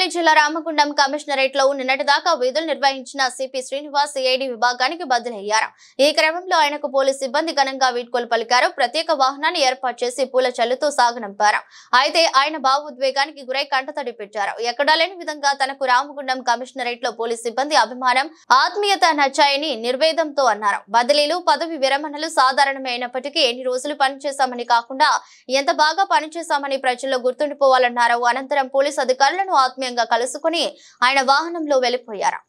పెద్దపల్లి జిల్లా రామగుండం కమిషనరేట్ లో నిన్నటి దాకా విధులు నిర్వహించిన సిపి శ్రీనివాస్ సిఐడి విభాగానికి బదిలయ్యారు. ఈ క్రమంలో ఆయనకు పోలీసు సిబ్బంది ఘనంగా వీడ్కోలు పలికారు. ప్రత్యేక వాహనాన్ని ఏర్పాటు చేసి పూల చల్లుతూ సాగనంపారు. అయితే ఆయన భావోద్వేగానికి గురై కంటతడి పెట్టారు. ఎక్కడా లేని విధంగా తనకు రామగుండం కమిషనరేట్ లో పోలీసు సిబ్బంది అభిమానం, ఆత్మీయత నచ్చాయని నిర్వేదంతో అన్నారు. బదిలీలు, పదవి విరమణలు సాధారణమే అయినప్పటికీ ఎన్ని రోజులు పనిచేశామని కాకుండా ఎంత బాగా పనిచేశామని ప్రజల్లో గుర్తుండిపోవాలన్నారు. అనంతరం పోలీసు అధికారులను ఆత్మీయంగా కలుసుకుని ఆయన వాహనంలో వెళ్లిపోయారు.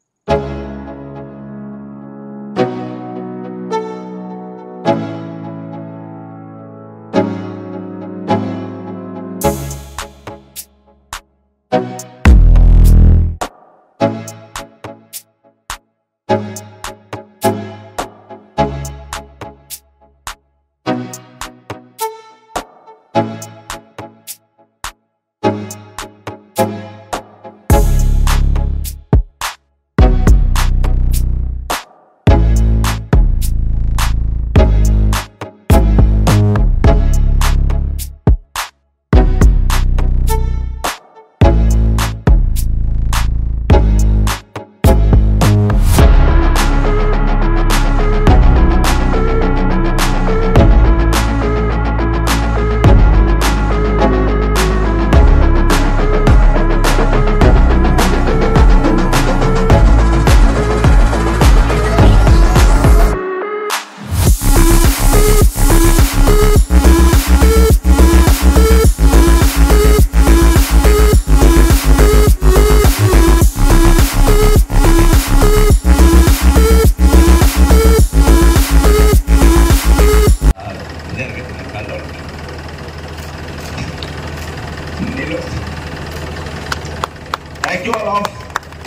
Thank you all of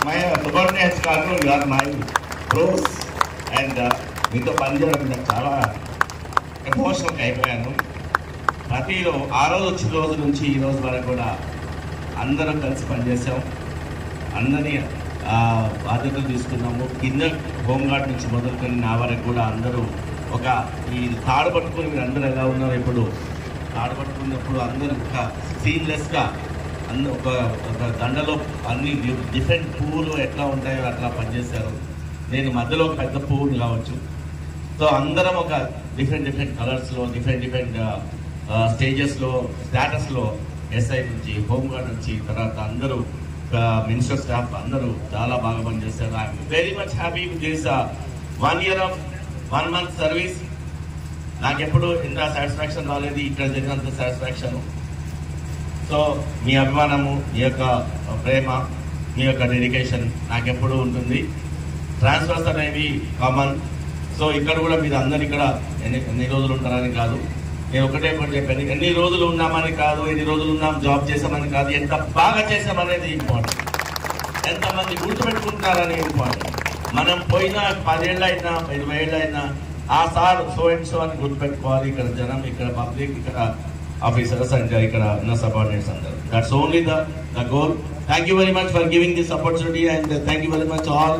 my subordinates, you are my pros, and మీతో పనిచేయడం నాకు చాలా ఎమోషనల్గా అయిపోయాను. ప్రతిలో ఆ రోజు వచ్చిన రోజు నుంచి ఈ రోజు వరకు కూడా అందరం కలిసి పనిచేసాం. అందరినీ బాధ్యతలు తీసుకున్నాము. కింద హోంగార్డ్ నుంచి మొదలుకొని నా వరకు కూడా అందరూ ఒక ఈ తాడు పట్టుకుని మీరు అందరూ ఎలా ఉన్నారు, ఇప్పుడు తాడు పట్టుకున్నప్పుడు అందరూ ఒక సీన్లెస్గా ఒక దండలో అన్ని డిఫరెంట్ పువ్వులు ఎట్లా ఉంటాయో అట్లా పనిచేశారు. నేను మధ్యలో ఒక పెద్ద పువ్వులు కావచ్చు. సో అందరం ఒక డిఫరెంట్ కలర్స్లో డిఫరెంట్ స్టేజెస్లో స్టేటస్లో ఎస్ఐ నుంచి హోంగార్డ్ నుంచి తర్వాత అందరూ మినిస్టర్ స్టాఫ్ అందరూ చాలా బాగా పనిచేశారు. I'm very much happy with this 1 year of 1 month service. నాకెప్పుడు ఇంత సాటిస్ఫాక్షన్ రాలేదు, ఇక్కడ జరిగినంత సాటిస్ఫాక్షన్. సో మీ అభిమానము, మీ యొక్క ప్రేమ, మీ యొక్క డెడికేషన్ నాకెప్పుడు ఉంటుంది. ట్రాన్స్ఫర్స్ అనేవి కామన్. సో ఇక్కడ కూడా మీరు అందరు ఇక్కడ ఎన్ని రోజులు ఉంటారని కాదు, నేను ఒకటి చెప్పాను. ఎన్ని రోజులు ఉన్నామని కాదు, ఎన్ని రోజులు ఉన్నాం జాబ్ చేసామని కాదు, ఎంత బాగా చేసామనేది ఇంపార్టెంట్. ఎంతమంది గుర్తుపెట్టుకుంటారని ఇంపార్టెంట్. మనం పోయిన 10 ఏళ్ళు అయినా 20 ఏళ్ళు అయినా ఆ సార్ సో అండ్ సో అని గుర్తుపెట్టుకోవాలి. ఇక్కడ జనం, ఇక్కడ పబ్లిక్, ఇక్కడ ఆఫీసర్స్ అండ్ ఇక్కడ ఉన్న సబార్డినేట్స్ అందరూ. That's only the goal. Thank you very much for giving this opportunity and thank you very much all.